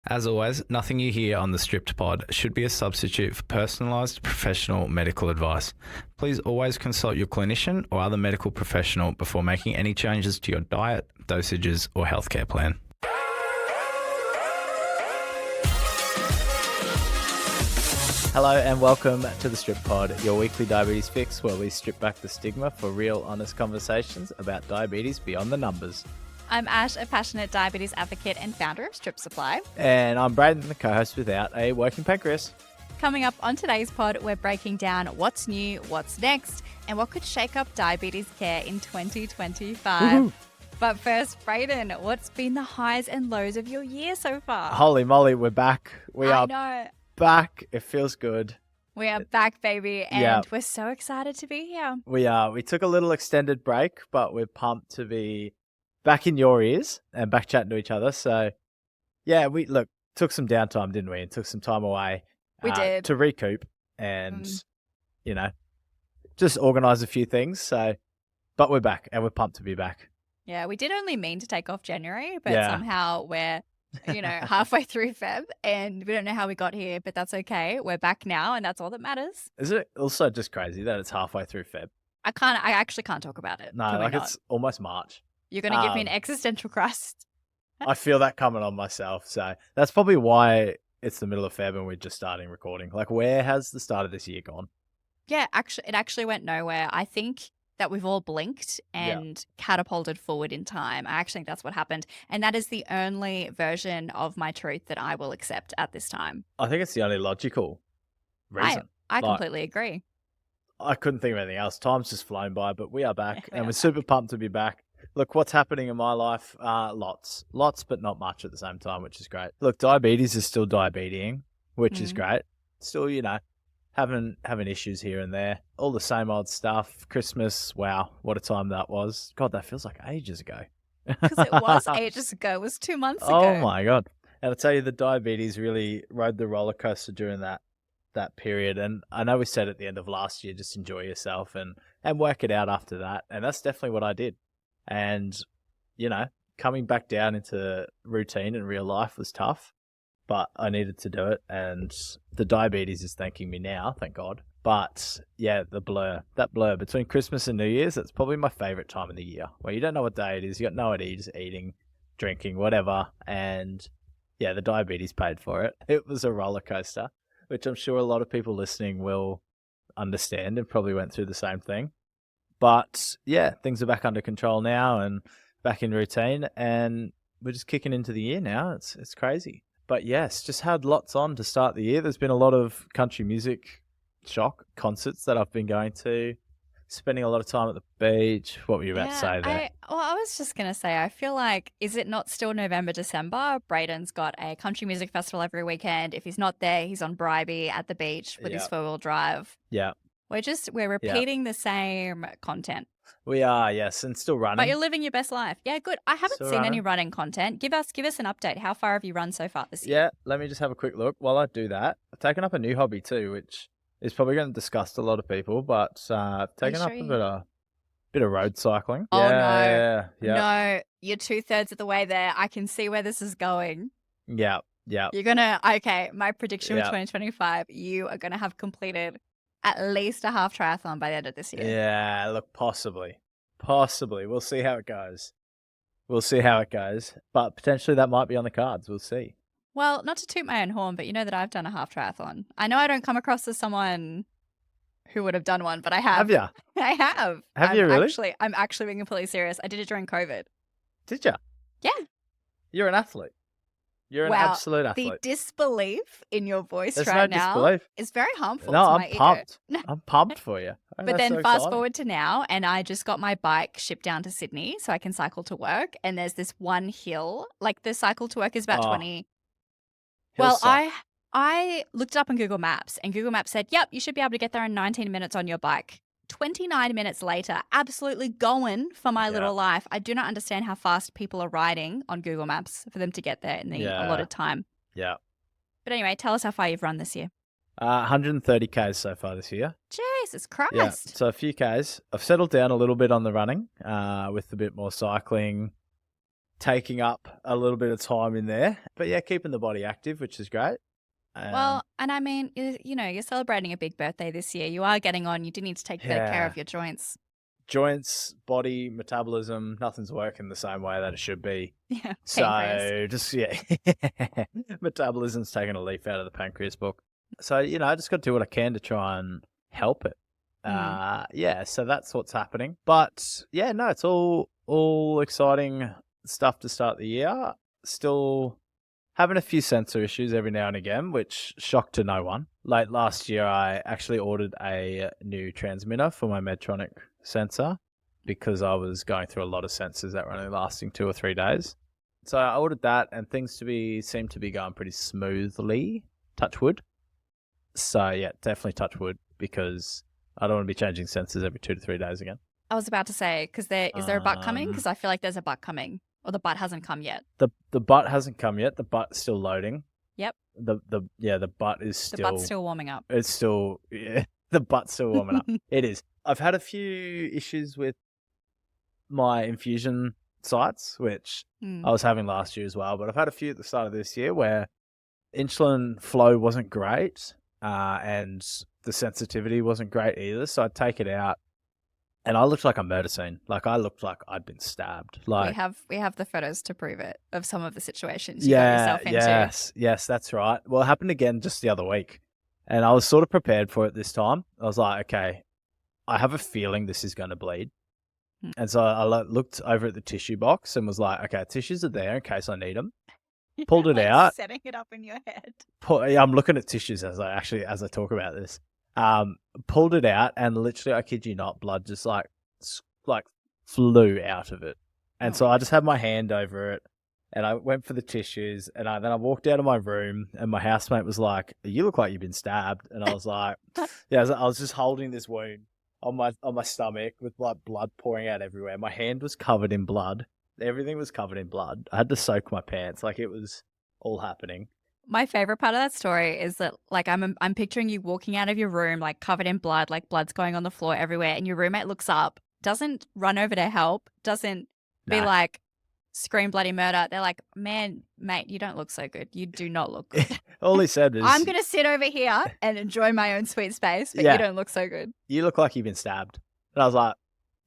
As always, nothing you hear on the Stripped Pod should be a substitute for personalised professional medical advice. Please always consult your clinician or other medical professional before making any changes to your diet, dosages, or healthcare plan. Hello and welcome to the Strip Pod, your weekly diabetes fix where we strip back the stigma for real, honest conversations about diabetes beyond the numbers. I'm Ash, a passionate diabetes advocate and founder of Strip Supply. And I'm Braden, the co-host without a working pancreas. Coming up on today's pod, we're breaking down what's new, what's next, and what could shake up diabetes care in 2025. Woohoo. But first, Braden, what's been the highs and lows of your year so far? Holy moly, we're back. We I are know. back. It feels good. We are back, baby, and Yeah. we're so excited to be here. We are. We took a little extended break, but we're pumped to be back in your ears and back chatting to each other. So, yeah, we took some downtime, didn't we? And took some time away. We did. To recoup and, just organise a few things. So, but we're back and we're pumped to be back. Yeah, we did only mean to take off January, but Yeah. somehow we're, halfway through Feb, and we don't know how we got here, but that's okay. We're back now, and that's all that matters. Isn't it also just crazy that it's halfway through Feb? I actually can't talk about it. No, Can we not? it's almost March. You're going to give me an existential crust. I feel that coming on myself. So that's probably why it's the middle of Feb and we're just starting recording. Like, where has the start of this year gone? Yeah, it actually went nowhere. I think that we've all blinked and catapulted forward in time. I actually think that's what happened. And that is the only version of my truth that I will accept at this time. I think it's the only logical reason. I completely agree. I couldn't think of anything else. Time's just flown by, but we are back and we're super pumped to be back. Look, what's happening in my life? Lots, but not much at the same time, which is great. Look, diabetes is still diabeting, which is great. Still, having issues here and there. All the same old stuff. Christmas, wow, what a time that was. God, that feels like ages ago. Because it was ages ago. It was 2 months ago. Oh my God. And I tell you, the diabetes really rode the roller coaster during that period. And I know we said at the end of last year, just enjoy yourself and work it out after that. And that's definitely what I did. And, coming back down into routine in real life was tough, but I needed to do it. And the diabetes is thanking me now, thank God. But yeah, that blur between Christmas and New Year's, that's probably my favorite time of the year, where you don't know what day it is. You got no idea, just eating, drinking, whatever. And yeah, the diabetes paid for it. It was a roller coaster, which I'm sure a lot of people listening will understand and probably went through the same thing. But yeah, things are back under control now and back in routine, and we're just kicking into the year now. It's crazy. But yes, just had lots on to start the year. There's been a lot of country music concerts that I've been going to, spending a lot of time at the beach. What were you about to say there? I was just going to say, I feel like, is it not still November, December? Braden's got a country music festival every weekend. If he's not there, he's on Bribey at the beach with his 4-wheel drive. Yeah. We're repeating the same content. We are, yes, and still running. But you're living your best life. Yeah, good. I haven't Still seen any running. running content. Give us an update. How far have you run so far this year? Yeah, let me just have a quick look. While I do that, I've taken up a new hobby too, which is probably going to disgust a lot of people, but I've taken up a bit of road cycling. Oh, Yeah. No, you're 2/3 of the way there. I can see where this is going. Yeah. You're going to, my prediction for 2025, you are going to have completed at least a half triathlon by the end of this year. Yeah, look, possibly. We'll see how it goes. But potentially that might be on the cards. We'll see. Well, not to toot my own horn, but you know that I've done a half triathlon. I know I don't come across as someone who would have done one, but I have. Have you? I have. Have you really? I'm actually being completely serious. I did it during COVID. Did you? Yeah. You're an athlete. You're an absolute athlete. The disbelief in your voice There's right no now disbelief. is very harmful No, to I'm my pumped. ego. I'm pumped for you. But then fast forward to now, and I just got my bike shipped down to Sydney so I can cycle to work. And there's this one hill, like the cycle to work is about 20. Well, I looked it up on Google Maps, and Google Maps said, yep, you should be able to get there in 19 minutes on your bike. 29 minutes later, absolutely going for my little life. I do not understand how fast people are riding on Google Maps for them to get there in the allotted time. Yeah. But anyway, tell us how far you've run this year. 130 Ks so far this year. Jesus Christ. Yeah, so a few Ks. I've settled down a little bit on the running with a bit more cycling. taking up a little bit of time in there. But yeah, keeping the body active, which is great. Well, and I mean, you're celebrating a big birthday this year. You are getting on. You do need to take better care of your joints. Joints, body, metabolism, nothing's working the same way that it should be. Yeah. So just, metabolism's taking a leaf out of the pancreas book. So, I just got to do what I can to try and help it. So that's what's happening. But yeah, no, it's all exciting stuff to start the year. Still having a few sensor issues every now and again, which shocked to no one. Late last year, I actually ordered a new transmitter for my Medtronic sensor because I was going through a lot of sensors that were only lasting 2 or 3 days. So I ordered that, and things seem to be going pretty smoothly. Touch wood. So yeah, definitely touch wood, because I don't want to be changing sensors every 2 to 3 days again. I was about to say, is there a butt coming? Because I feel like there's a butt coming, or the butt hasn't come yet. The butt hasn't come yet. The butt's still loading. Yep. The butt is still. The butt's still warming up. It's still the butt's still warming up. It is. I've had a few issues with my infusion sites, which I was having last year as well. But I've had a few at the start of this year where insulin flow wasn't great, and the sensitivity wasn't great either. So I'd take it out, and I looked like a murder scene. Like, I looked like I'd been stabbed. Like, we have the photos to prove it of some of the situations you got yourself into. Yes, that's right. Well, it happened again just the other week, and I was sort of prepared for it this time. I was like, okay, I have a feeling this is going to bleed. And so I looked over at the tissue box and was like, okay, tissues are there in case I need them. Pulled it out. Setting it up in your head. I'm looking at tissues as I talk about this. Pulled it out, and literally, I kid you not, blood just like flew out of it. And so I just had my hand over it, and I went for the tissues, and then I walked out of my room, and my housemate was like, "You look like you've been stabbed." And I was like, "Yeah." I was just holding this wound on my stomach with like blood pouring out everywhere. My hand was covered in blood. Everything was covered in blood. I had to soak my pants. Like, it was all happening. My favorite part of that story is that, like, I'm picturing you walking out of your room, like, covered in blood, like blood's going on the floor everywhere, and your roommate looks up, doesn't run over to help, doesn't be like, scream bloody murder. They're like, "Man, mate, you don't look so good. You do not look good." All he said was, "I'm going to sit over here and enjoy my own sweet space, but you don't look so good. You look like you've been stabbed." And I was like,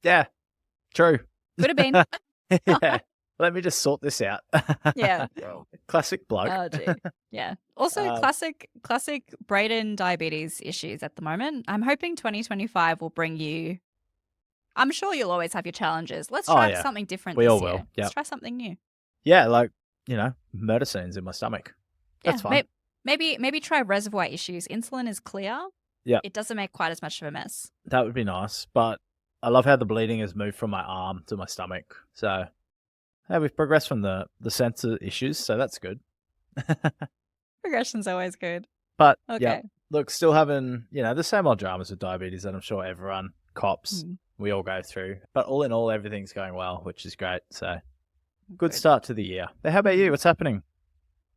yeah, true. Could have been. Yeah. Let me just sort this out. Yeah. Classic bloke. Oh, gee. Yeah. Also, classic Braden diabetes issues at the moment. I'm hoping 2025 will bring you. I'm sure you'll always have your challenges. Let's try something different this year. We all will. Yep. Let's try something new. Yeah, like, murder scenes in my stomach. That's fine. Maybe try reservoir issues. Insulin is clear. Yeah. It doesn't make quite as much of a mess. That would be nice. But I love how the bleeding has moved from my arm to my stomach. So yeah, we've progressed from the sensor issues, so that's good. Progression's always good. But okay. Yeah, look, still having, the same old dramas with diabetes that I'm sure everyone cops. We all go through. But all in all, everything's going well, which is great. So good start to the year. But how about you? What's happening?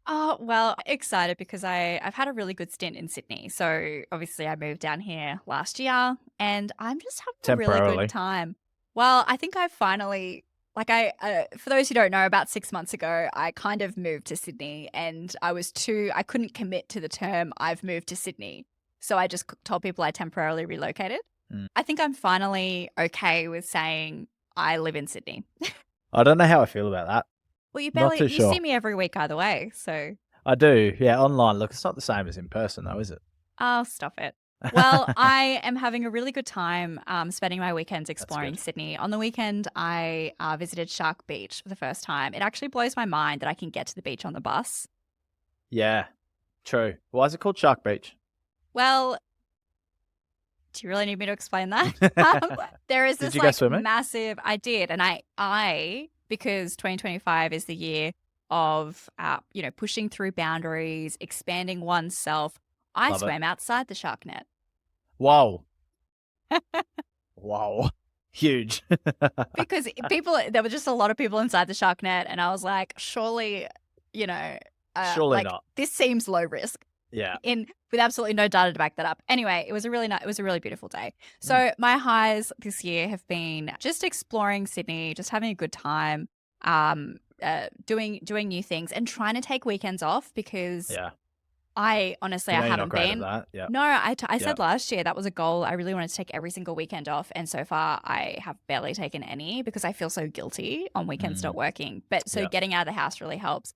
Oh, well, excited because I've had a really good stint in Sydney. So obviously I moved down here last year, and I'm just having a really good time. Well, I think I finally, for those who don't know, about 6 months ago, I kind of moved to Sydney, and I couldn't commit to the term "I've moved to Sydney." So I just told people I temporarily relocated. I think I'm finally okay with saying I live in Sydney. I don't know how I feel about that. Well, you see me every week either way, so. I do, yeah, online. Look, it's not the same as in person though, is it? Oh, stop it. Well, I am having a really good time spending my weekends exploring Sydney. On the weekend, I visited Shark Beach for the first time. It actually blows my mind that I can get to the beach on the bus. Yeah, true. Why is it called Shark Beach? Well, do you really need me to explain that? There is this massive. I did, and I because 2025 is the year of pushing through boundaries, expanding oneself. I swam outside the shark net. Wow. Wow. Huge. Because there were just a lot of people inside the shark net, and I was like, surely, surely not. This seems low risk. Yeah. With absolutely no data to back that up. Anyway, it was a really beautiful day. So my highs this year have been just exploring Sydney, just having a good time. doing new things and trying to take weekends off because Yeah. I honestly, You I know you're not haven't great at been. that. Yeah. No, I Yeah. said last year that was a goal. I really wanted to take every single weekend off. And so far, I have barely taken any because I feel so guilty on weekends not working. But so Yeah. getting out of the house really helps.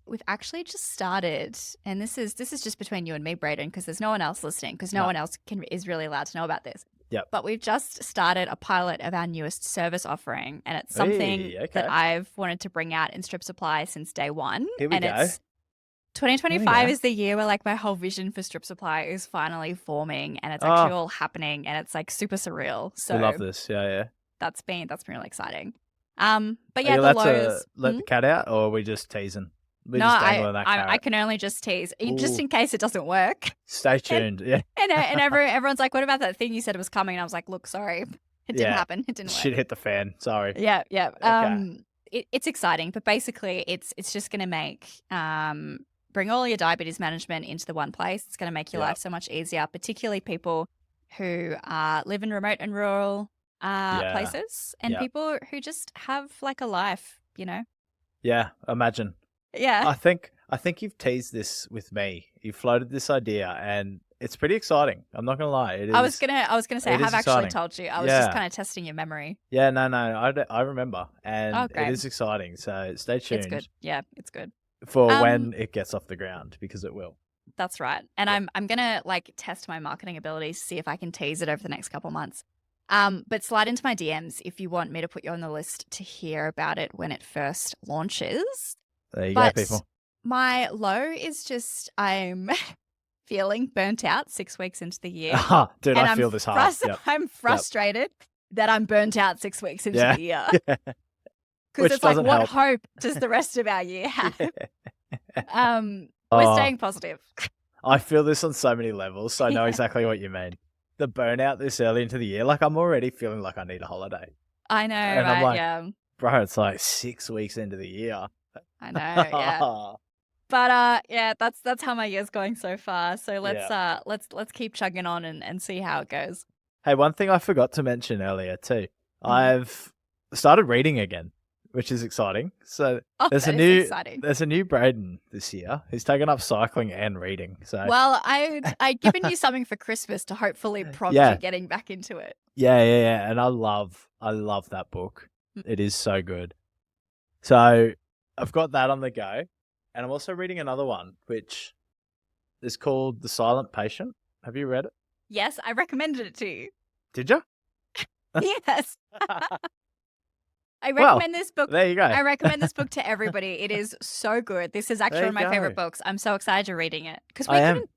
We've actually just started, and this is just between you and me, Braden, because there's no one else listening, because no one else is really allowed to know about this. Yep. But we've just started a pilot of our newest service offering, and it's something Hey, okay. that I've wanted to bring out in Strip Supply since day one. Here we and go. It's 2025 is the year where like my whole vision for Strip Supply is finally forming, and it's actually all happening, and it's like super surreal. So we love this. Yeah. that's been really exciting. But Are yeah, you the allowed to lows. let the cat out, or are we just teasing? We're No, just dangling that carrot. I can only just tease, just Ooh. in case it doesn't work. Stay tuned. Yeah. And everyone's like, "What about that thing you said it was coming?" And I was like, "Look, sorry, it didn't happen. It didn't work." Shit hit the fan. Sorry. Yeah. Okay. It's exciting, but basically, it's just going to make bring all your diabetes management into the one place. It's going to make your life so much easier, particularly people who live in remote and rural places, and people who just have like a life, you know. Yeah. Imagine. Yeah. I think you've teased this with me. You floated this idea, and it's pretty exciting. I'm not gonna lie. It is. I was gonna say I have actually exciting. told you. I was just kind of testing your memory. Yeah, no, I remember, and it is exciting. So stay tuned. It's good. Yeah, it's good for when it gets off the ground, because it will. That's right. And I'm gonna like test my marketing abilities, see if I can tease it over the next couple months. But slide into my DMs if you want me to put you on the list to hear about it when it first launches. There you go, people. My low is just I'm feeling burnt out 6 weeks into the year. Dude, I feel this hard. I'm frustrated that I'm burnt out 6 weeks into the year. Because it's like, what hope does the rest of our year have? We're staying positive. I feel this on so many levels, so I know exactly what you mean. The burnout this early into the year, like I'm already feeling like I need a holiday. I know, and right? I'm like, bro, it's like 6 weeks into the year. I know, yeah. But yeah, that's how my year's going so far. So let's keep chugging on and see how it goes. Hey, one thing I forgot to mention earlier too. I've started reading again, which is exciting. So there's a new Braden this year who's taken up cycling and reading. So I'd given you something for Christmas to hopefully prompt you getting back into it. Yeah. And I love that book. It is so good. So I've got that on the go. And I'm also reading another one, which is called The Silent Patient. Have you read it? Yes, I recommended it to you. Did you? Yes. I recommend this book. There you go. I recommend this book to everybody. It is so good. This is actually one of my favorite books. I'm so excited to reading it because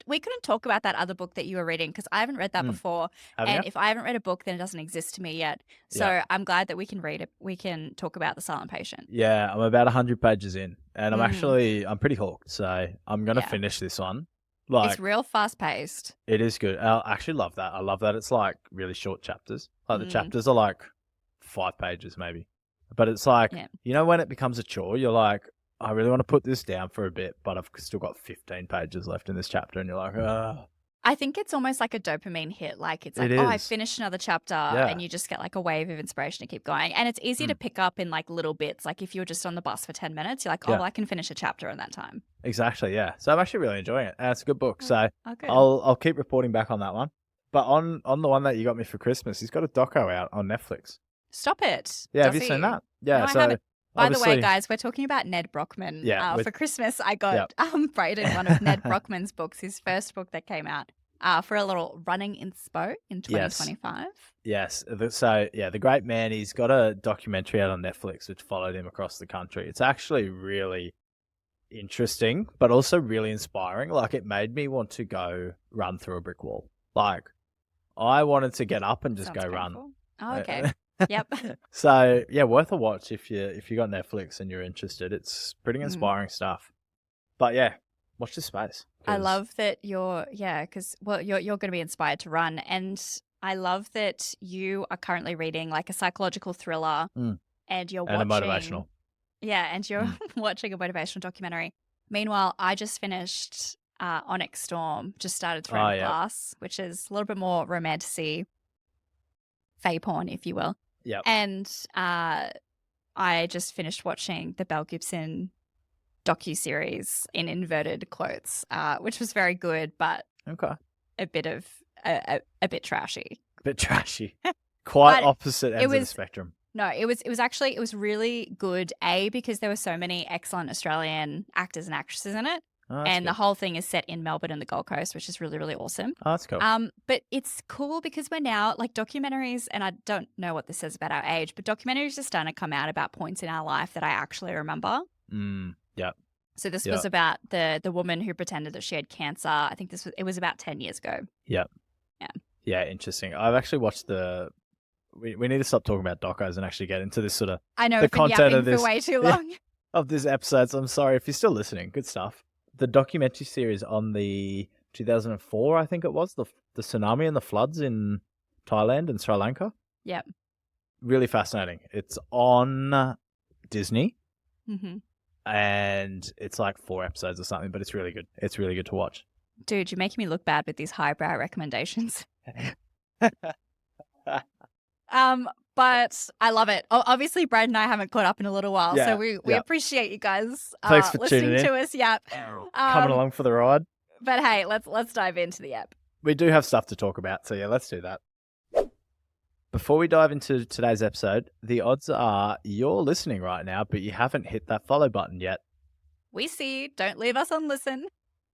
we couldn't talk about that other book that you were reading because I haven't read that before. And if I haven't read a book, then it doesn't exist to me yet. So I'm glad that we can read it. We can talk about The Silent Patient. Yeah, I'm about 100 pages in, and I'm pretty hooked. So I'm gonna finish this one. It's real fast paced. It is good. I actually love that. I love that it's like really short chapters. Like the chapters are like 5 pages maybe. But it's like, you know, when it becomes a chore, you're like, I really want to put this down for a bit, but I've still got 15 pages left in this chapter. And you're like, I think it's almost like a dopamine hit. Like it's like, I finished another chapter and you just get like a wave of inspiration to keep going. And it's easy to pick up in like little bits. Like if you're just on the bus for 10 minutes, you're like, I can finish a chapter in that time. Exactly, yeah. So I'm actually really enjoying it. And it's a good book. So I'll keep reporting back on that one. But on the one that you got me for Christmas, he's got a doco out on Netflix. Stop it. Yeah, have you seen that? Yeah, no, so I haven't. By the way, guys, we're talking about Ned Brockman. For Christmas, I got Braden one of Ned Brockman's books, his first book that came out, for a little running inspo in 2025. Yes. So, the great man, he's got a documentary out on Netflix which followed him across the country. It's actually really interesting, but also really inspiring. Like, it made me want to go run through a brick wall. Like, I wanted to get up and just go run. Oh, okay. Yep. So worth a watch if you got Netflix and you're interested. It's pretty inspiring stuff. But watch this space. I love that you're because you're going to be inspired to run, and I love that you are currently reading like a psychological thriller, and you're watching a motivational. Yeah, and you're watching a motivational documentary. Meanwhile, I just finished Onyx Storm. Just started throwing glass, which is a little bit more romantic-y, fey porn, if you will. Yeah. And I just finished watching the Mel Gibson docuseries in inverted quotes, which was very good, but Okay. a bit trashy. A bit trashy. Quite But opposite ends of the was spectrum. No, it was really good, because there were so many excellent Australian actors and actresses in it. Oh, that's And the good. whole thing is set in Melbourne and the Gold Coast, which is really, really awesome. Oh, that's cool. But it's cool because we're now like documentaries, and I don't know what this says about our age, but documentaries are starting to come out about points in our life that I actually remember. Yeah. So this was about the woman who pretended that she had cancer. I think it was about 10 years ago. Yep. Yeah. Yeah, interesting. I've actually watched we need to stop talking about docos and actually get into this sort of I know, the we've been content yapping of this for way too long. of this episode. So I'm sorry if you're still listening. Good stuff. The documentary series on the 2004, I think it was, the tsunami and the floods in Thailand and Sri Lanka. Yep. Really fascinating. It's on Disney. Mm-hmm. And it's like 4 episodes or something, but it's really good. It's really good to watch. Dude, you're making me look bad with these highbrow recommendations. But I love it. Obviously, Brad and I haven't caught up in a little while, so we appreciate you guys Thanks for listening tuning in. to us. Yep. Coming along for the ride. But hey, let's dive into the app. We do have stuff to talk about, so yeah, let's do that. Before we dive into today's episode, the odds are you're listening right now, but you haven't hit that follow button yet. We see. Don't leave us on listen.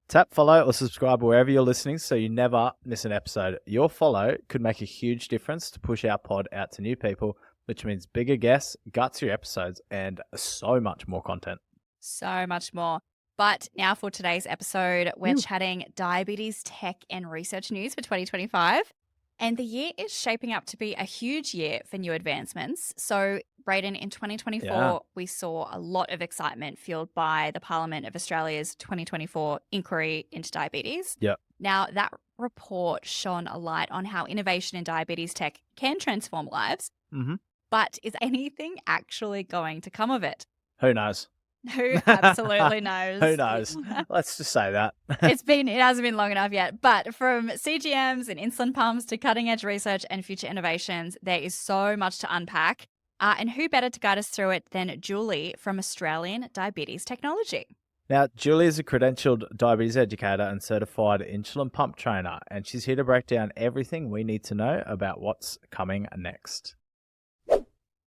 Tap follow or subscribe wherever you're listening so you never miss an episode. Your follow could make a huge difference to push our pod out to new people, which means bigger guests, gutsier episodes, and so much more content. So much more. But now for today's episode, we're chatting diabetes, tech, and research news for 2025. And the year is shaping up to be a huge year for new advancements. So, Brayden, in 2024, we saw a lot of excitement fueled by the Parliament of Australia's 2024 inquiry into diabetes. Yep. Now, that report shone a light on how innovation in diabetes tech can transform lives. Mm-hmm. But is anything actually going to come of it? Who knows? Who absolutely knows? Who knows? Let's just say that. It hasn't been long enough yet. But from CGMs and insulin pumps to cutting edge research and future innovations, there is so much to unpack. And who better to guide us through it than Julie from Australian Diabetes Technology? Now, Julie is a credentialed diabetes educator and certified insulin pump trainer, and she's here to break down everything we need to know about what's coming next.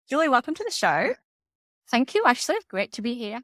Julie, welcome to the show. Thank you, Ashley. Great to be here.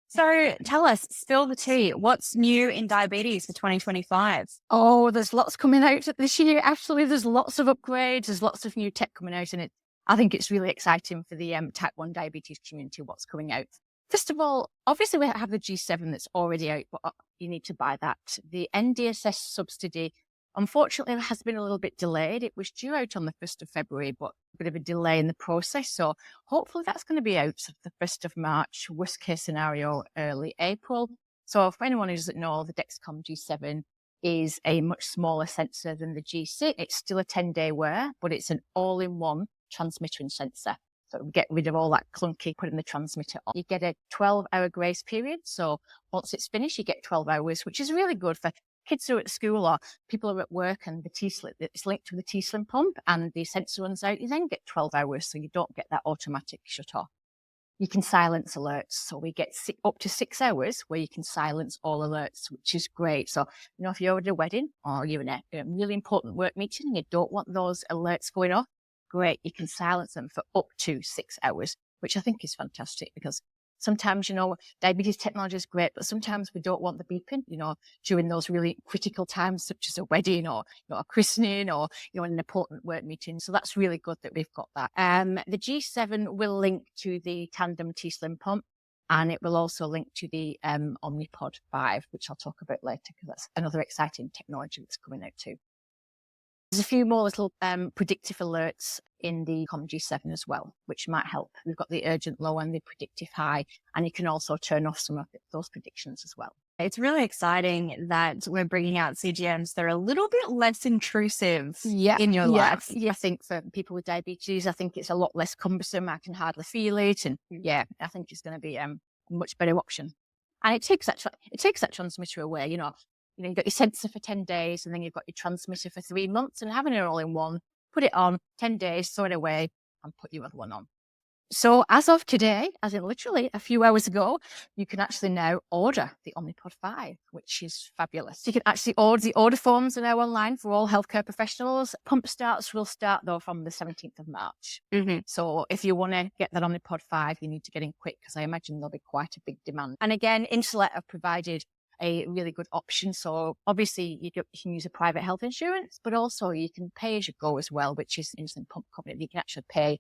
So tell us, spill the tea. What's new in diabetes for 2025? Oh, there's lots coming out this year. Actually, there's lots of upgrades. There's lots of new tech coming out, and I think it's really exciting for the type 1 diabetes community, what's coming out. First of all, obviously, we have the G7 that's already out, but you need to buy that. The NDSS subsidy, unfortunately, has been a little bit delayed. It was due out on the 1st of February, but a bit of a delay in the process. So hopefully that's going to be out the 1st of March, worst case scenario, early April. So for anyone who doesn't know, the Dexcom G7 is a much smaller sensor than the G6. It's still a 10-day wear, but it's an all-in-one transmitter and sensor. So get rid of all that clunky putting the transmitter on. You get a 12-hour grace period. So once it's finished, you get 12 hours, which is really good for kids who are at school or people who are at work, and it's linked to the T-Slim pump and the sensor runs out. You then get 12 hours, so you don't get that automatic shut off. You can silence alerts. So we get up to 6 hours where you can silence all alerts, which is great. So, if you're at a wedding or you're in a really important work meeting and you don't want those alerts going off, great. You can silence them for up to 6 hours, which I think is fantastic because sometimes, diabetes technology is great, but sometimes we don't want the beeping, during those really critical times, such as a wedding or a christening or, an important work meeting. So that's really good that we've got that. The G7 will link to the tandem T-Slim pump, and it will also link to the Omnipod 5, which I'll talk about later because that's another exciting technology that's coming out too. There's a few more little predictive alerts in the Dexcom G7 as well, which might help. We've got the urgent low and the predictive high, and you can also turn off some of those predictions as well. It's really exciting that we're bringing out CGMs that are a little bit less intrusive in your life. Yeah, I think for people with diabetes, I think it's a lot less cumbersome. I can hardly feel it. And I think it's going to be a much better option. And it takes that transmitter away, you've got your sensor for 10 days and then you've got your transmitter for 3 months, and having it all in one, put it on 10 days, throw it away and put your other one on. So as of today, as in literally a few hours ago, you can actually now order the Omnipod 5, which is fabulous. You can actually order, the order forms are now online for all healthcare professionals. Pump starts will start though from the 17th of March. So if you want to get that Omnipod 5, you need to get in quick because I imagine there'll be quite a big demand. And again, Insulet have provided a really good option. So obviously you can use a private health insurance, but also you can pay as you go as well, which is insulin pump company. You can actually pay,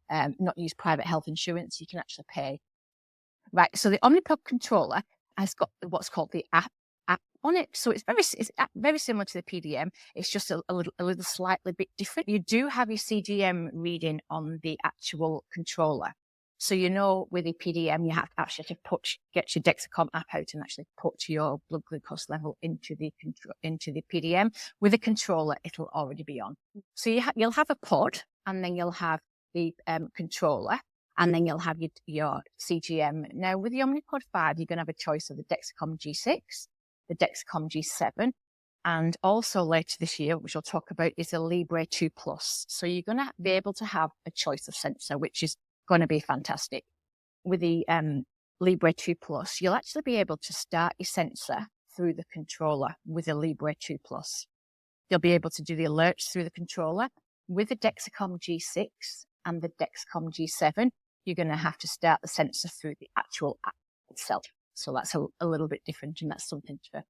not use private health insurance. You can actually pay. Right. So the Omnipod controller has got what's called the app on it. So it's very similar to the PDM. It's just a little slightly bit different. You do have your CGM reading on the actual controller. So, with the PDM, you have to actually get your Dexcom app out and actually put your blood glucose level into the PDM. With a controller, it'll already be on. So you'll have a pod, and then you'll have the controller, and then you'll have your CGM. Now, with the Omnipod 5, you're going to have a choice of the Dexcom G6, the Dexcom G7, and also later this year, which I'll talk about, is a Libre 2 Plus. So you're going to be able to have a choice of sensor, which is going to be fantastic. With the Libre 2 Plus, you'll actually be able to start your sensor through the controller with a Libre 2 Plus. You'll be able to do the alerts through the controller. With the Dexcom G6 and the Dexcom G7, you're going to have to start the sensor through the actual app itself. So that's a little bit different, and that's something to...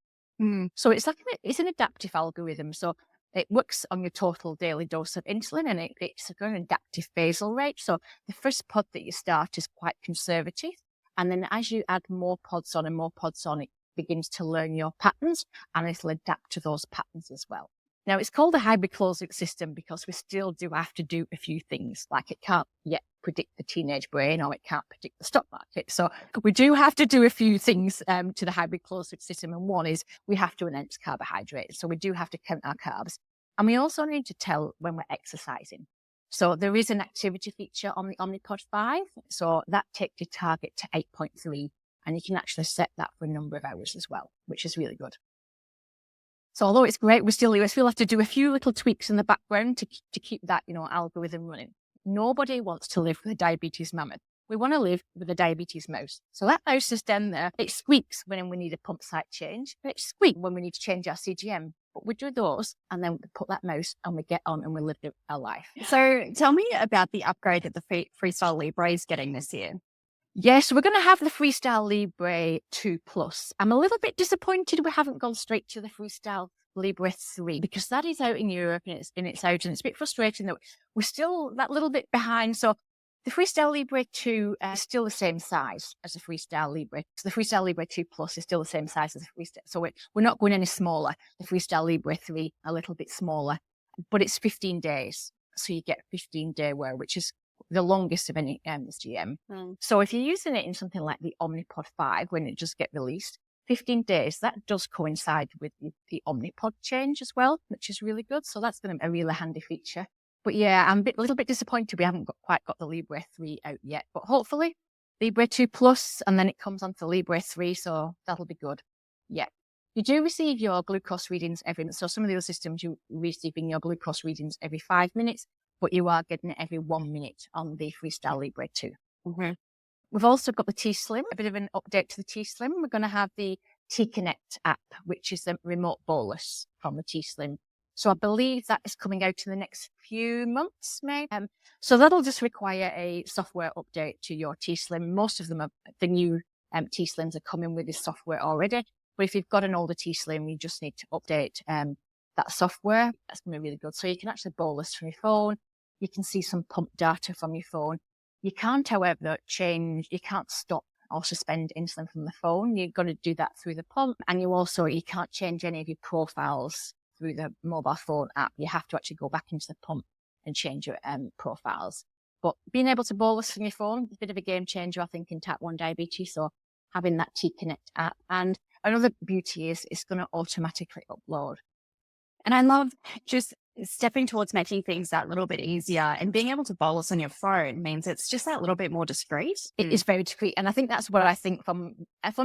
So it's an adaptive algorithm. So it works on your total daily dose of insulin, and it's an adaptive basal rate. So the first pod that you start is quite conservative. And then as you add more pods on, it begins to learn your patterns, and it'll adapt to those patterns as well. Now, it's called a hybrid closed-loop system because we still do have to do a few things, like it can't yet predict the teenage brain, or it can't predict the stock market. So we do have to do a few things to the hybrid closed-loop system. And one is we have to announce carbohydrates. So we do have to count our carbs. And we also need to tell when we're exercising. So there is an activity feature on the Omnipod 5. So that takes your target to 8.3. And you can actually set that for a number of hours as well, which is really good. So although it's great, we still have to do a few little tweaks in the background to keep that, algorithm running. Nobody wants to live with a diabetes mammoth. We want to live with a diabetes mouse. So that mouse is down there. It squeaks when we need a pump site change. It squeaks when we need to change our CGM. But we do those, and then we put that mouse, and we get on, and we live our life. So tell me about the upgrade that the Freestyle Libre is getting this year. Yes, we're going to have the Freestyle Libre 2 Plus. I'm a little bit disappointed we haven't gone straight to the Freestyle Libre 3 because that is out in Europe and it's out, and it's a bit frustrating that we're still that little bit behind. So the Freestyle Libre 2 is still the same size as the Freestyle Libre. So the Freestyle Libre 2 Plus is still the same size as the Freestyle. So we're not going any smaller. The Freestyle Libre 3 a little bit smaller, but it's 15 days. So you get 15-day wear, which is the longest of any CGM. So if you're using it in something like the Omnipod 5, when it just get released, 15 days, that does coincide with the Omnipod change as well, which is really good. So that's going to be a really handy feature. But yeah, I'm a little bit disappointed we haven't quite got the Libre 3 out yet. But hopefully, Libre 2 Plus, and then it comes on to Libre 3, so that'll be good. Yeah. You do receive your glucose readings every minute. So some of the other systems, you're receiving your glucose readings every 5 minutes, but you are getting it every 1 minute on the Freestyle Libre 2. We've also got the T-Slim, a bit of an update to the T-Slim. We're going to have the T-Connect app, which is the remote bolus from the T-Slim. So I believe that is coming out in the next few months, maybe. So that'll just require a software update to your T-Slim. Most of them, the new T-Slims are coming with this software already. But if you've got an older T-Slim, you just need to update that software. That's going to be really good. So you can actually bolus from your phone. You can see some pump data from your phone. You can't, however, you can't stop or suspend insulin from the phone. You've got to do that through the pump. And you can't change any of your profiles through the mobile phone app. You have to actually go back into the pump and change your profiles. But being able to bolus from your phone is a bit of a game changer, I think, in type 1 diabetes. So having that T-Connect app. And another beauty is it's going to automatically upload And I love just stepping towards making things that little bit easier, and being able to bolus on your phone means it's just that little bit more discreet. It is very discreet. And I think that's what I think from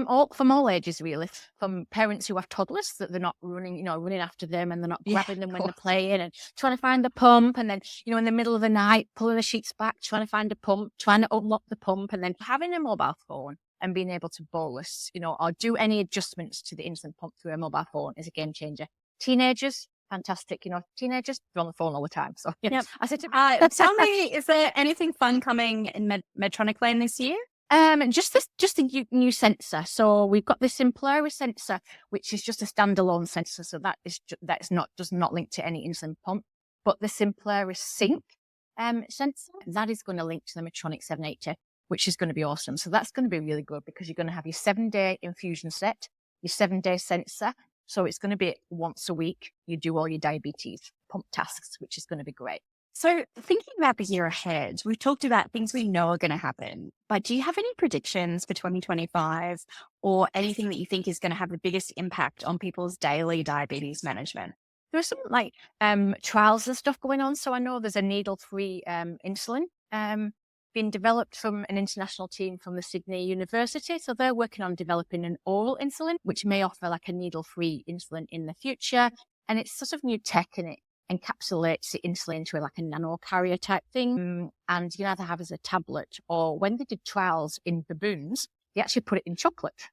all ages, really, from parents who have toddlers, that they're not running after them, and they're not grabbing them when they're playing and trying to find the pump. And then, in the middle of the night, pulling the sheets back, trying to find a pump, trying to unlock the pump, and then having a mobile phone and being able to bolus, or do any adjustments to the insulin pump through a mobile phone is a game changer. Teenagers, fantastic. Teenagers are on the phone all the time. So, I said to tell me, is there anything fun coming in Medtronic Lane this year? Just a new sensor. So we've got the Simplera sensor, which is just a standalone sensor. So does not link to any insulin pump. But the Simplera Sync sensor, that is going to link to the Medtronic 780, which is going to be awesome. So that's going to be really good, because you're going to have your 7-day infusion set, your 7-day sensor. So it's going to be once a week, you do all your diabetes pump tasks, which is going to be great. So thinking about the year ahead, we've talked about things we know are going to happen, but do you have any predictions for 2025 or anything that you think is going to have the biggest impact on people's daily diabetes management? There's some trials and stuff going on. So I know there's a needle-free insulin being developed from an international team from the Sydney University. So they're working on developing an oral insulin, which may offer like a needle-free insulin in the future. And it's sort of new tech, and it encapsulates the insulin into like a nano carrier type thing. And you can either have as a tablet, or when they did trials in baboons, they actually put it in chocolate.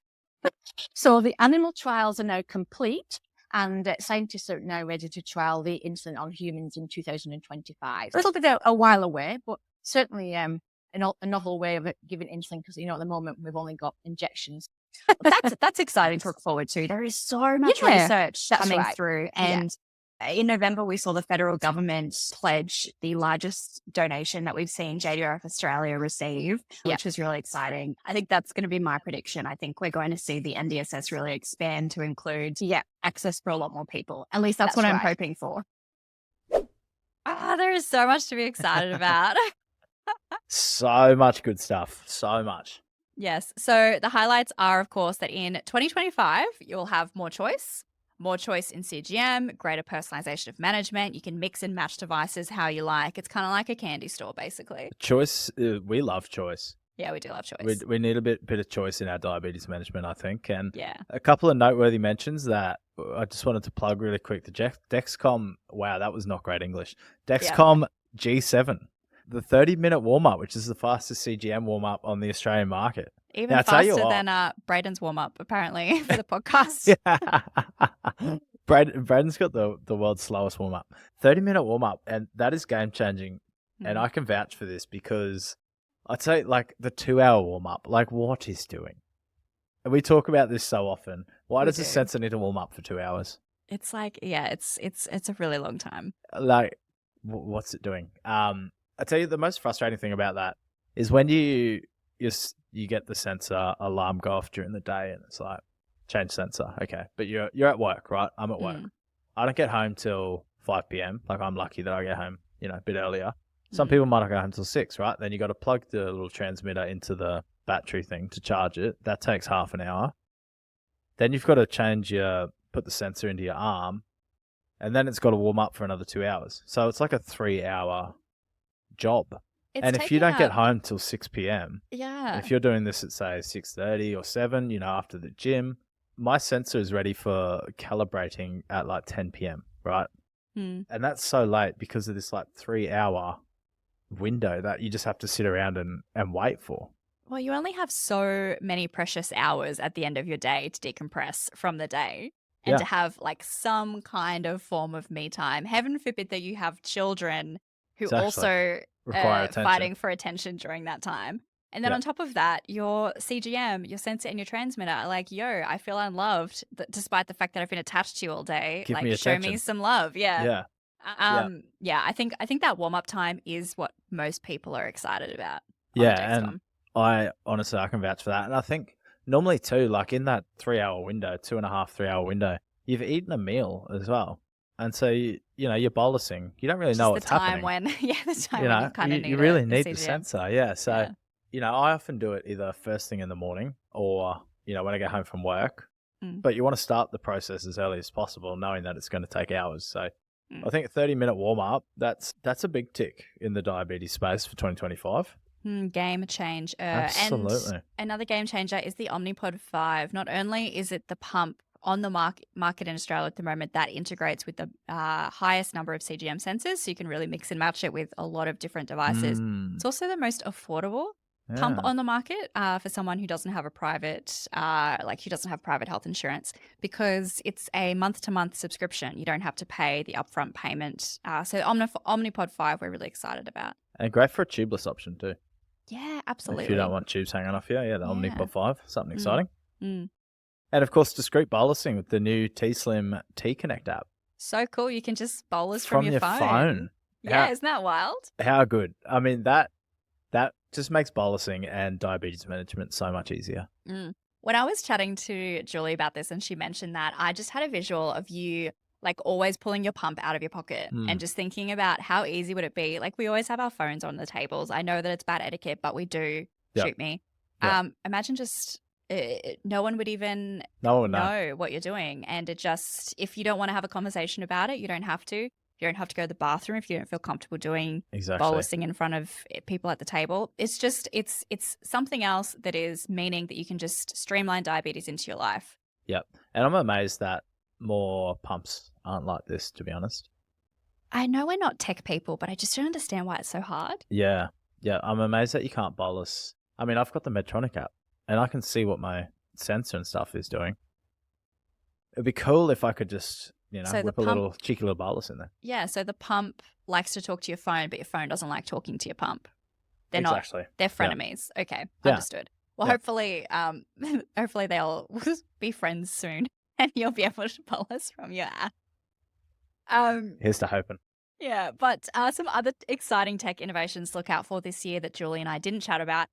So the animal trials are now complete, and scientists are now ready to trial the insulin on humans in 2025. A little bit a while away, but certainly a novel way of giving insulin, because at the moment we've only got injections. That's exciting to look forward to. There is so much research coming through, and in November we saw the federal government pledge the largest donation that we've seen JDRF Australia receive, which was really exciting. I think that's going to be my prediction. I think we're going to see the NDSS really expand to include access for a lot more people. At least that's what I'm hoping for. There is so much to be excited about. So much good stuff. So much. Yes. So the highlights are, of course, that in 2025, you'll have more choice in CGM, greater personalization of management. You can mix and match devices how you like. It's kind of like a candy store, basically. Choice. We love choice. Yeah, we do love choice. We need a bit of choice in our diabetes management, I think. And a couple of noteworthy mentions that I just wanted to plug really quick. The Dexcom, wow, that was not great English. Dexcom G7. The 30-minute warm-up, which is the fastest CGM warm-up on the Australian market. Even faster than Braden's warm-up, apparently, for the podcast. Braden's got the world's slowest warm-up. 30-minute warm-up, and that is game-changing. And I can vouch for this, because I'd say, like, the 2-hour warm-up, like, what is doing? And we talk about this so often. Why does a sensor need to warm up for 2 hours? It's like, it's a really long time. Like, what's it doing? I tell you, the most frustrating thing about that is when you get the sensor alarm go off during the day, and it's like, change sensor, okay, but you're at work, right? I'm at work. I don't get home till 5 p.m. Like, I'm lucky that I get home, a bit earlier. Some people might not go home till 6, right? Then you got to plug the little transmitter into the battery thing to charge it. That takes half an hour. Then you've got to put the sensor into your arm, and then it's got to warm up for another 2 hours. So it's like a 3-hour job. And if you don't get home till 6 p.m, if you're doing this at, say, 6:30 or 7, after the gym, my sensor is ready for calibrating at like 10 p.m, right? And that's so late because of this like 3-hour window that you just have to sit around and wait for. Well, you only have so many precious hours at the end of your day to decompress from the day and to have like some kind of form of me time. Heaven forbid that you have children who also require fighting for attention during that time. And then on top of that, your CGM, your sensor and your transmitter are like, yo, I feel unloved despite the fact that I've been attached to you all day. Give like, me show attention. me some love. Yeah. Yeah. I think that warm-up time is what most people are excited about. And I can vouch for that. And I think normally too, like in that 3-hour window, 2.5-3-hour window, you've eaten a meal as well. And so, you're bolusing. You don't really know what's happening. The time when you kind of need you really need the the sensor. Yeah. So, I often do it either first thing in the morning or, when I get home from work. but you want to start the process as early as possible, knowing that it's going to take hours. So I think a 30-minute warm-up, that's a big tick in the diabetes space for 2025. Game changer. Absolutely. And another game changer is the Omnipod 5. Not only is it the pump on the market in Australia at the moment that integrates with the highest number of CGM sensors, so you can really mix and match it with a lot of different devices. It's also the most affordable pump on the market for someone who doesn't have a private, who doesn't have private health insurance, because it's a month-to-month subscription. You don't have to pay the upfront payment. So Omnipod 5, we're really excited about. And great for a tubeless option too. Yeah, absolutely. If you don't want tubes hanging off you, the Omnipod 5, something exciting. Mm. And of course, discreet bolusing with the new T-Slim T-Connect app. So cool. You can just bolus from your phone. Yeah, isn't that wild? How good. I mean, that just makes bolusing and diabetes management so much easier. When I was chatting to Julie about this and she mentioned that, I just had a visual of you like always pulling your pump out of your pocket and just thinking about how easy would it be. Like we always have our phones on the tables. I know that it's bad etiquette, but we do. Shoot me. Imagine just no one would even know what you're doing. And it just, if you don't want to have a conversation about it, you don't have to. You don't have to go to the bathroom if you don't feel comfortable doing bolusing in front of people at the table. It's just, it's something else that is meaning that you can just streamline diabetes into your life. Yep. And I'm amazed that more pumps aren't like this, to be honest. I know we're not tech people, but I just don't understand why it's so hard. Yeah. I'm amazed that you can't bolus. I mean, I've got the Medtronic app and I can see what my sensor and stuff is doing. It'd be cool if I could just, whip a little cheeky little bolus in there. Yeah, so the pump likes to talk to your phone, but your phone doesn't like talking to your pump. They're they're frenemies. Yeah. Okay, understood. Well, hopefully they'll be friends soon and you'll be able to bolus from your app. Here's to hoping. Yeah, but some other exciting tech innovations to look out for this year that Julie and I didn't chat about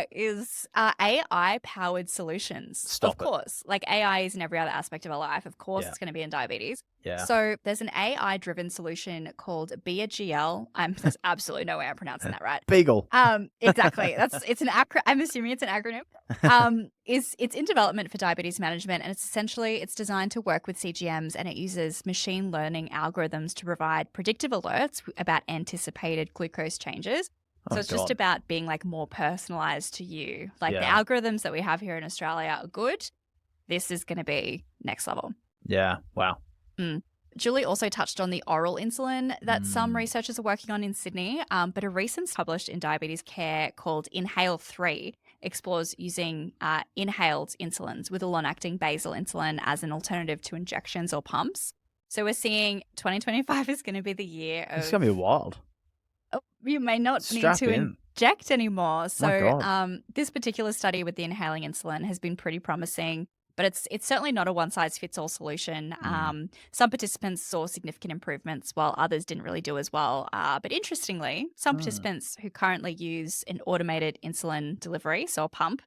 is AI-powered solutions. Of course. Like AI is in every other aspect of our life. Of course, it's going to be in diabetes. Yeah. So there's an AI-driven solution called BeaGL. There's absolutely no way I'm pronouncing that right. Beagle. Exactly. It's an acronym. I'm assuming it's an acronym. It's in development for diabetes management, and it's designed to work with CGMs, and it uses machine learning algorithms to provide predictive alerts about anticipated glucose changes. So it's just about being like more personalized to you. Like the algorithms that we have here in Australia are good. This is going to be next level. Yeah. Wow. Julie also touched on the oral insulin that some researchers are working on in Sydney. But a recent published in Diabetes Care called Inhale 3 explores using inhaled insulins with a long-acting basal insulin as an alternative to injections or pumps. So we're seeing 2025 is going to be the year of... It's going to be wild. You may not need to inject anymore. So this particular study with the inhaling insulin has been pretty promising, but it's certainly not a one-size-fits-all solution. Some participants saw significant improvements while others didn't really do as well. But interestingly, some participants who currently use an automated insulin delivery, so a pump,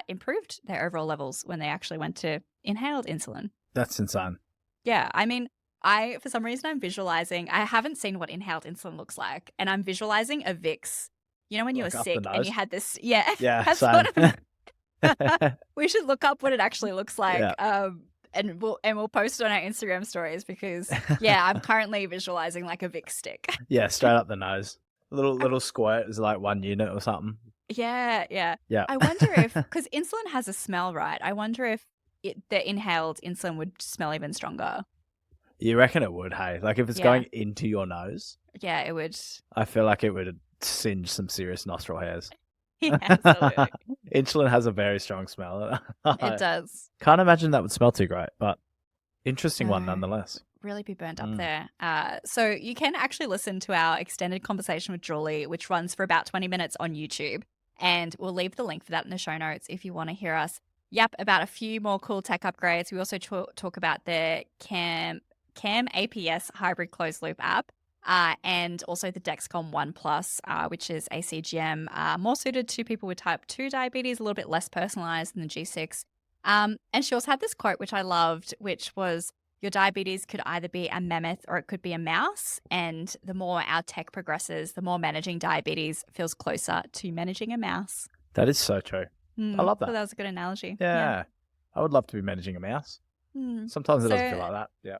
improved their overall levels when they actually went to inhaled insulin. That's insane. Yeah, I mean... for some reason, I'm visualizing, I haven't seen what inhaled insulin looks like, and I'm visualizing a Vicks. You know when you were sick and you had this, that's same. We should look up what it actually looks like, and we'll post it on our Instagram stories because, I'm currently visualizing like a Vicks stick. Yeah, straight up the nose. Little squirt is like 1 unit or something. Yeah. I wonder if, because insulin has a smell, right? I wonder if the inhaled insulin would smell even stronger. You reckon it would, hey? Like if it's going into your nose? Yeah, it would. I feel like it would singe some serious nostril hairs. Yeah, absolutely. Insulin has a very strong smell. It does. Can't imagine that would smell too great, but interesting one nonetheless. Really be burnt up there. So you can actually listen to our extended conversation with Julie, which runs for about 20 minutes on YouTube. And we'll leave the link for that in the show notes if you want to hear us yap about a few more cool tech upgrades. We also talk about the CAM APS hybrid closed loop app, and also the Dexcom One Plus, which is a CGM more suited to people with type 2 diabetes, a little bit less personalized than the G6. And she also had this quote, which I loved, which was, your diabetes could either be a mammoth or it could be a mouse. And the more our tech progresses, the more managing diabetes feels closer to managing a mouse. That is so true. I love that. So that was a good analogy. Yeah. I would love to be managing a mouse. Sometimes it doesn't feel like that. Yeah.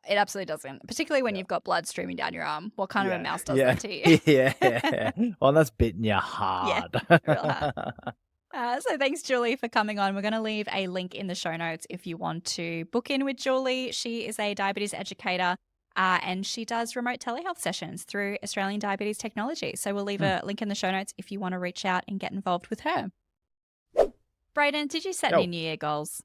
It absolutely doesn't, particularly when you've got blood streaming down your arm. What kind of a mouse does yeah. that to you? Yeah. Well, that's bitten you hard. Yeah, real hard. So thanks, Julie, for coming on. We're going to leave a link in the show notes if you want to book in with Julie. She is a diabetes educator and she does remote telehealth sessions through Australian Diabetes Technology. So we'll leave a link in the show notes if you want to reach out and get involved with her. Brayden, did you set any New Year goals?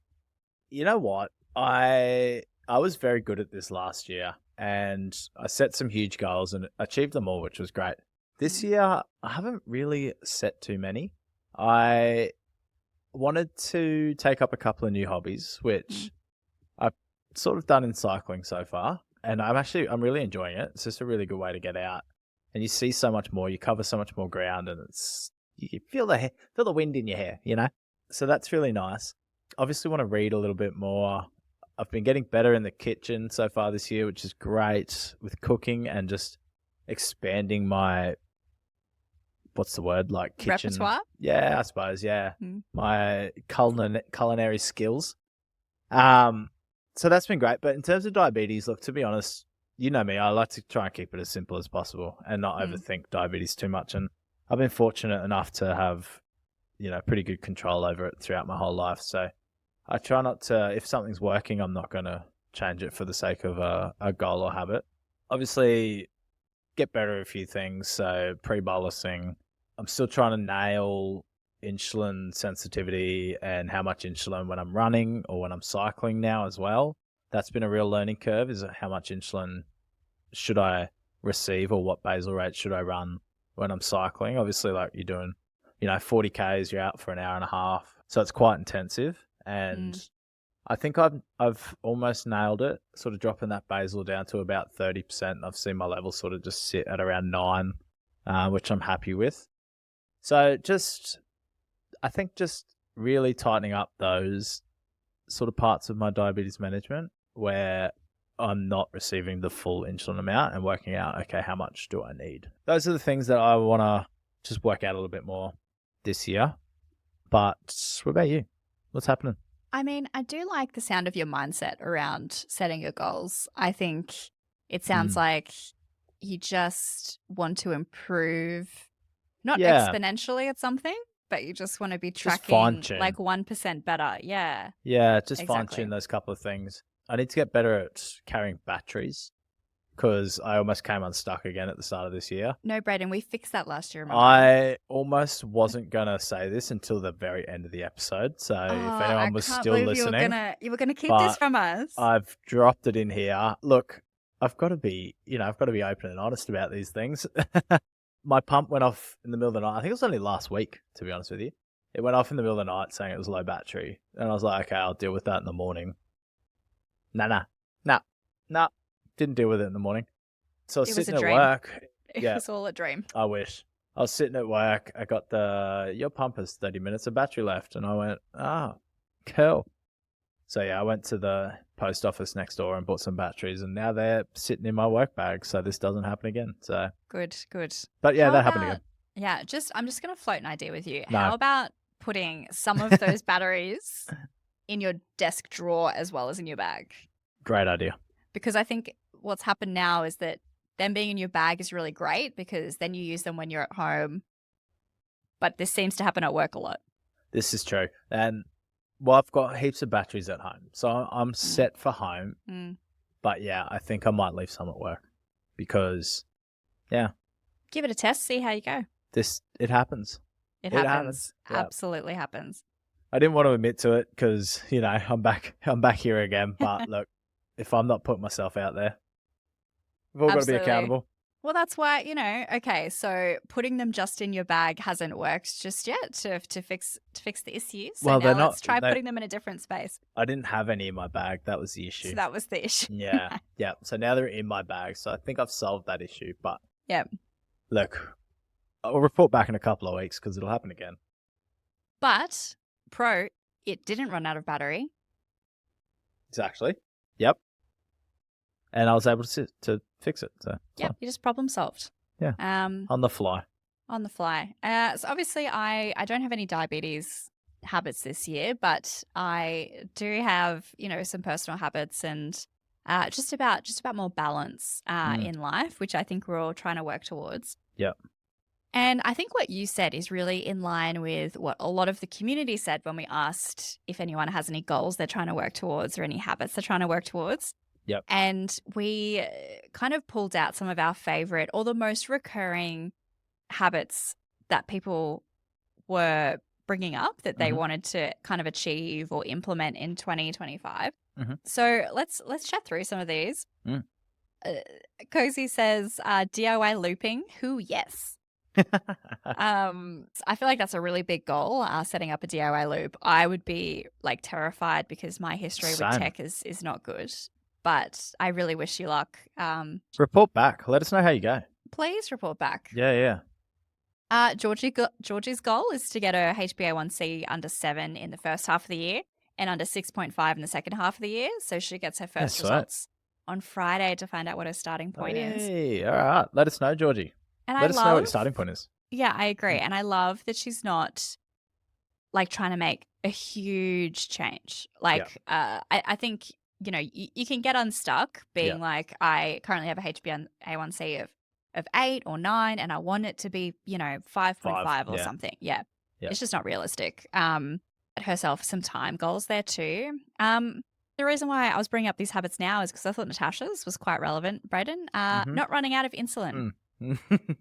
You know what? I was very good at this last year and I set some huge goals and achieved them all, which was great. This year, I haven't really set too many. I wanted to take up a couple of new hobbies, which I've sort of done in cycling so far. And I'm really enjoying it. It's just a really good way to get out. And you see so much more, you cover so much more ground and you feel the wind in your hair, you know? So that's really nice. Obviously want to read a little bit more. I've been getting better in the kitchen so far this year, which is great with cooking and just expanding my, what's the word, like kitchen. Repertoire? Yeah, I suppose, yeah. My culinary skills. So that's been great. But in terms of diabetes, look, to be honest, you know me, I like to try and keep it as simple as possible and not overthink diabetes too much. And I've been fortunate enough to have, pretty good control over it throughout my whole life. So I try not to, if something's working, I'm not going to change it for the sake of a goal or habit. Obviously, get better at a few things. So pre-bolusing, I'm still trying to nail insulin sensitivity and how much insulin when I'm running or when I'm cycling now as well. That's been a real learning curve, is how much insulin should I receive or what basal rate should I run when I'm cycling. Obviously, like you're doing, 40 Ks, you're out for an hour and a half. So it's quite intensive. And I think I've almost nailed it, sort of dropping that basal down to about 30%. I've seen my levels sort of just sit at around 9, which I'm happy with. So I think just really tightening up those sort of parts of my diabetes management where I'm not receiving the full insulin amount and working out, okay, how much do I need? Those are the things that I want to just work out a little bit more this year. But what about you? What's happening? I mean, I do like the sound of your mindset around setting your goals. I think it sounds like you just want to improve, not exponentially at something, but you just want to be tracking like 1% better. Yeah. Yeah, just fine-tune those couple of things. I need to get better at carrying batteries because I almost came unstuck again at the start of this year. No, Brayden, we fixed that last year, remember? I almost wasn't going to say this until the very end of the episode. So if anyone was still listening. You were gonna keep this from us. I've dropped it in here. Look, I've got to be open and honest about these things. My pump went off in the middle of the night. I think it was only last week, to be honest with you. It went off in the middle of the night saying it was low battery. And I was like, okay, I'll deal with that in the morning. Nah. Didn't deal with it in the morning. So I was sitting at work. It was all a dream. I wish. I was sitting at work. I got your pump has 30 minutes of battery left. And I went, cool. So yeah, I went to the post office next door and bought some batteries. And now they're sitting in my work bag. So this doesn't happen again. So Good. But yeah, that happened again. Yeah, I'm just going to float an idea with you. No. How about putting some of those batteries in your desk drawer as well as in your bag? Great idea. Because I think what's happened now is that them being in your bag is really great because then you use them when you're at home. But this seems to happen at work a lot. This is true. And I've got heaps of batteries at home. So I'm set for home. But yeah, I think I might leave some at work because, yeah. Give it a test, see how you go. It happens. It happens. Absolutely happens. I didn't want to admit to it because, I'm back here again. But look, if I'm not putting myself out there, we've all got to be accountable. Well, that's why, okay, so putting them just in your bag hasn't worked just yet to fix the issue. So now let's try putting them in a different space. I didn't have any in my bag. That was the issue. So that was the issue. Yeah. Yeah. So now they're in my bag. So I think I've solved that issue. But yeah, look, I'll report back in a couple of weeks because it'll happen again. But it didn't run out of battery. Exactly. Yep. And I was able to fix it. So yeah, you just problem solved. Yeah. On the fly. So obviously I don't have any diabetes habits this year, but I do have, some personal habits and just about more balance in life, which I think we're all trying to work towards. Yep. And I think what you said is really in line with what a lot of the community said when we asked if anyone has any goals they're trying to work towards or any habits they're trying to work towards. Yep. And we kind of pulled out some of our favorite or the most recurring habits that people were bringing up that they wanted to kind of achieve or implement in 2025. So let's chat through some of these. Cozy says DIY looping. Who? Yes. I feel like that's a really big goal, setting up a DIY loop. I would be like terrified because my history with tech is not good, but I really wish you luck. Report back. Let us know how you go. Please report back. Yeah. Georgie's goal is to get her HbA1c under 7 in the first half of the year and under 6.5 in the second half of the year. So she gets her first results on Friday to find out what her starting point is. Hey, all right. Let us know, Georgie. And Let us know what your starting point is. Yeah, I agree. And I love that she's not like trying to make a huge change. Like, I think, you can get unstuck being like, I currently have a HbA1c of 8 or 9 and I want it to be, 5.5 or something. Yeah. It's just not realistic. Set herself some time goals there too. The reason why I was bringing up these habits now is because I thought Natasha's was quite relevant, Brayden. Not running out of insulin.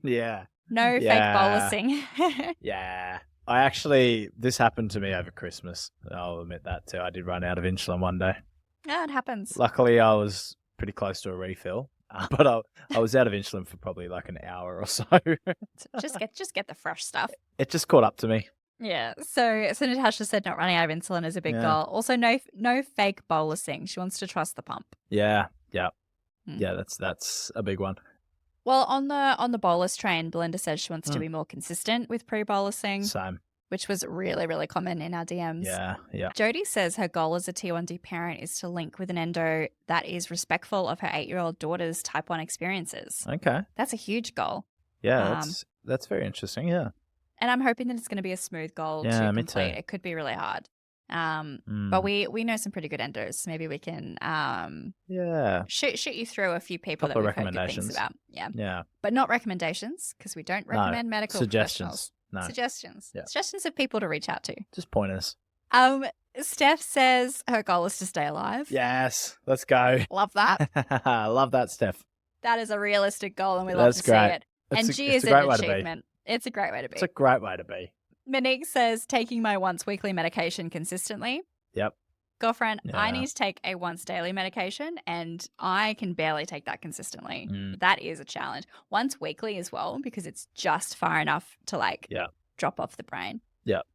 Yeah. No fake bolusing. Yeah. This happened to me over Christmas. I'll admit that too. I did run out of insulin one day. Yeah, it happens. Luckily, I was pretty close to a refill, but I was out of insulin for probably like an hour or so. just get the fresh stuff. It just caught up to me. Yeah. So Natasha said not running out of insulin is a big goal. Also, no fake bolusing. She wants to trust the pump. Yeah. Yeah, that's a big one. Well, on the bolus train, Belinda says she wants to be more consistent with pre-bolusing. Same. Which was really, really common in our DMs. Yeah. Jodie says her goal as a T1D parent is to link with an endo that is respectful of her 8-year-old daughter's type 1 experiences. Okay. That's a huge goal. Yeah, that's very interesting, yeah. And I'm hoping that it's going to be a smooth goal to complete. Me too. It could be really hard. But we know some pretty good endos. Maybe we can shoot you through a few people that we've heard good things about. Yeah. But not recommendations because we don't recommend medical suggestions. No. Suggestions. Yeah. Suggestions of people to reach out to. Just pointers. Steph says her goal is to stay alive. Yes. Let's go. Love that. Love that, Steph. That is a realistic goal and we love to see it. And G is an achievement. It's a great way to be. It's a great way to be. Monique says taking my once weekly medication consistently. Yep. Girlfriend, I need to take a once daily medication and I can barely take that consistently. That is a challenge. Once weekly as well, because it's just far enough to drop off the brain. Yep.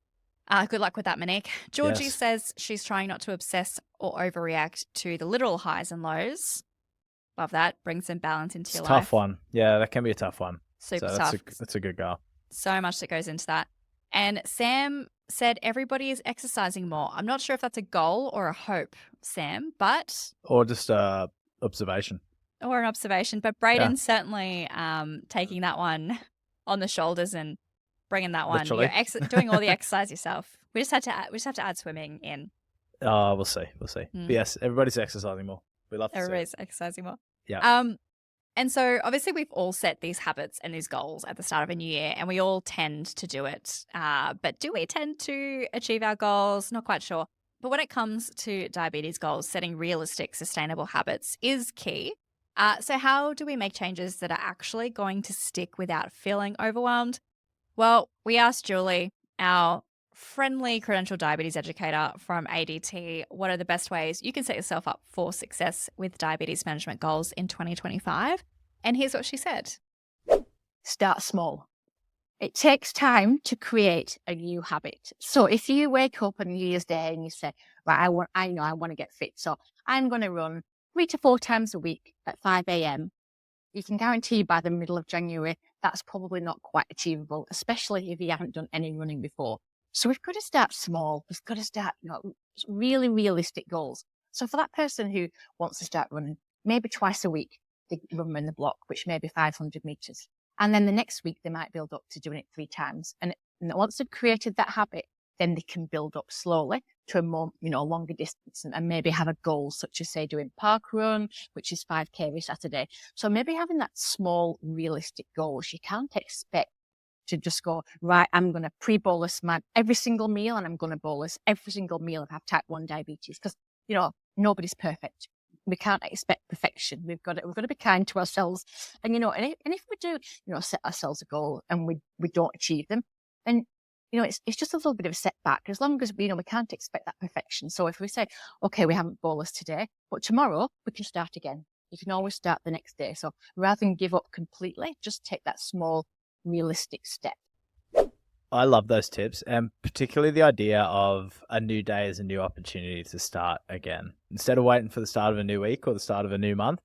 Good luck with that, Monique. Georgie says she's trying not to obsess or overreact to the literal highs and lows. Love that. Bring some balance into your life. Tough one. Yeah, that can be a tough one. Super tough. That's a good goal. So much that goes into that. And Sam said everybody is exercising more. I'm not sure if that's a goal or a hope, Sam, but... Or just observation. Or an observation. But Brayden's certainly taking that one on the shoulders and bringing that one. You're doing all the exercise yourself. We just have to add swimming in. Oh, we'll see. But yes, everybody's exercising more. We love to Everybody's exercising more. Yeah. And so obviously we've all set these habits and these goals at the start of a new year and we all tend to do it. But do we tend to achieve our goals? Not quite sure. But when it comes to diabetes goals, setting realistic, sustainable habits is key. So how do we make changes that are actually going to stick without feeling overwhelmed? Well, we asked Julie, our friendly credentialed diabetes educator from ADT, what are the best ways you can set yourself up for success with diabetes management goals in 2025? And here's what she said. Start small. It takes time to create a new habit. So if you wake up on New Year's Day and you say, right, I know I want to get fit, so I'm going to run 3 to 4 times a week at 5 a.m. You can guarantee by the middle of January, that's probably not quite achievable, especially if you haven't done any running before. So we've got to start small. We've got to start, really realistic goals. So for that person who wants to start running, maybe twice a week, they run in the block, which may be 500 meters. And then the next week, they might build up to doing it 3 times. And once they've created that habit, then they can build up slowly to a more, longer distance and maybe have a goal such as, say, doing park run, which is 5K every Saturday. So maybe having that small, realistic goals. You can't expect to just go, right, I'm going to pre-bolus every single meal and I'm going to bolus every single meal if I have type 1 diabetes. Because, nobody's perfect. We can't expect perfection. We've got to be kind to ourselves. And, and if we do, set ourselves a goal and we don't achieve them, then, it's just a little bit of a setback. As long as we can't expect that perfection. So if we say, okay, we haven't bolus today, but tomorrow we can start again. You can always start the next day. So rather than give up completely, just take that small, realistic step. I love those tips, and particularly the idea of a new day as a new opportunity to start again. Instead of waiting for the start of a new week or the start of a new month,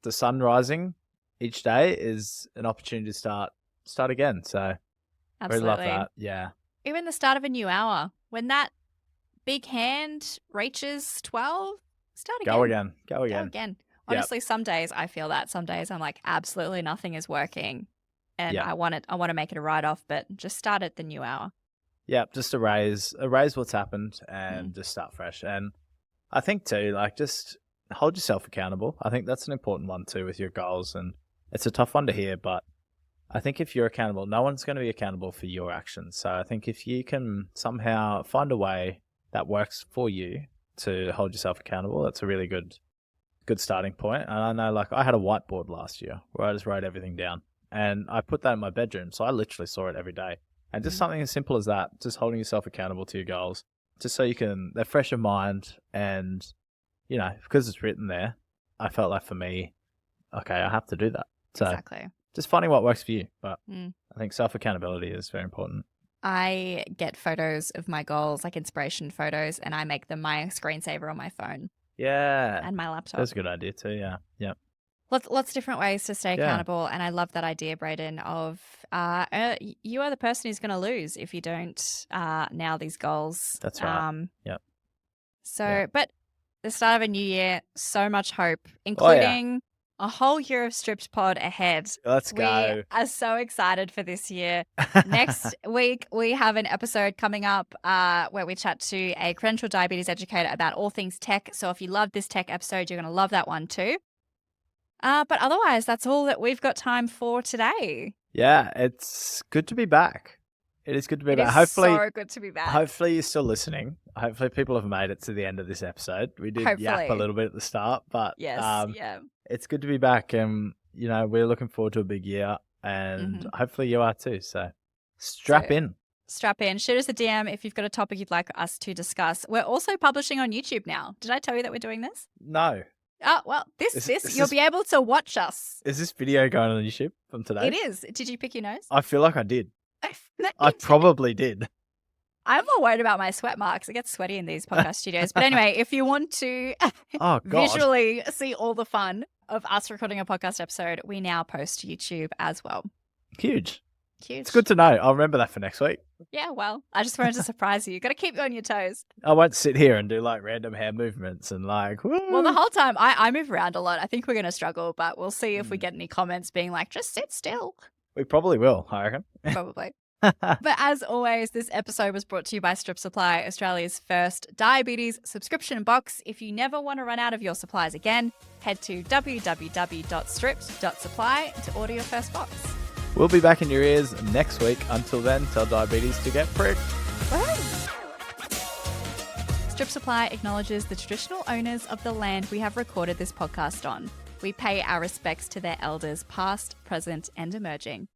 the sun rising each day is an opportunity to start again. So absolutely. I love that. Yeah. Even the start of a new hour. When that big hand reaches 12, start again. Go again. Honestly, some days I feel that. Some days I'm like, absolutely nothing is working. And I want to make it a write-off, but just start at the new hour. Yeah, just erase what's happened and just start fresh. And I think too, just hold yourself accountable. I think that's an important one too with your goals. And it's a tough one to hear, but I think if you're accountable, no one's going to be accountable for your actions. So I think if you can somehow find a way that works for you to hold yourself accountable, that's a really good starting point. And I know, I had a whiteboard last year where I just wrote everything down. And I put that in my bedroom, so I literally saw it every day. And just something as simple as that, just holding yourself accountable to your goals, just so they're fresh in mind. And, because it's written there, I felt like for me, okay, I have to do that. So exactly. Just finding what works for you. But I think self-accountability is very important. I get photos of my goals, like inspiration photos, and I make them my screensaver on my phone. Yeah. And my laptop. That's a good idea too, yeah. Yep. Lots of different ways to stay accountable. And I love that idea, Braden, of you are the person who's going to lose if you don't nail these goals. That's right. Yep. So, but the start of a new year, so much hope, including a whole year of Stripped Pod ahead. Let's go. We are so excited for this year. Next week, we have an episode coming up where we chat to a credentialed diabetes educator about all things tech. So if you love this tech episode, you're going to love that one too. But otherwise, that's all that we've got time for today. Yeah, it's good to be back. It is good to be back. Hopefully, so good to be back. Hopefully you're still listening. Hopefully people have made it to the end of this episode. We did yap a little bit at the start, but it's good to be back. And, we're looking forward to a big year, and hopefully you are too. So strap in. Strap in. Shoot us a DM if you've got a topic you'd like us to discuss. We're also publishing on YouTube now. Did I tell you that we're doing this? No. Oh, well, you'll be able to watch us. Is this video going on YouTube from today? It is. Did you pick your nose? I feel like I did. I probably did. I'm more worried about my sweat marks. It gets sweaty in these podcast studios. But anyway, if you want to visually see all the fun of us recording a podcast episode, we now post to YouTube as well. Huge. It's good to know. I'll remember that for next week. Yeah, well, I just wanted to surprise you. Got to keep you on your toes. I won't sit here and do random hair movements and woo. Well, the whole time I move around a lot. I think we're going to struggle, but we'll see if we get any comments being like, just sit still. We probably will, I reckon. Probably. But as always, this episode was brought to you by Strip Supply, Australia's first diabetes subscription box. If you never want to run out of your supplies again, head to www.stripped.supply to order your first box. We'll be back in your ears next week. Until then, tell diabetes to get pricked. Strip Supply acknowledges the traditional owners of the land we have recorded this podcast on. We pay our respects to their elders, past, present, and emerging.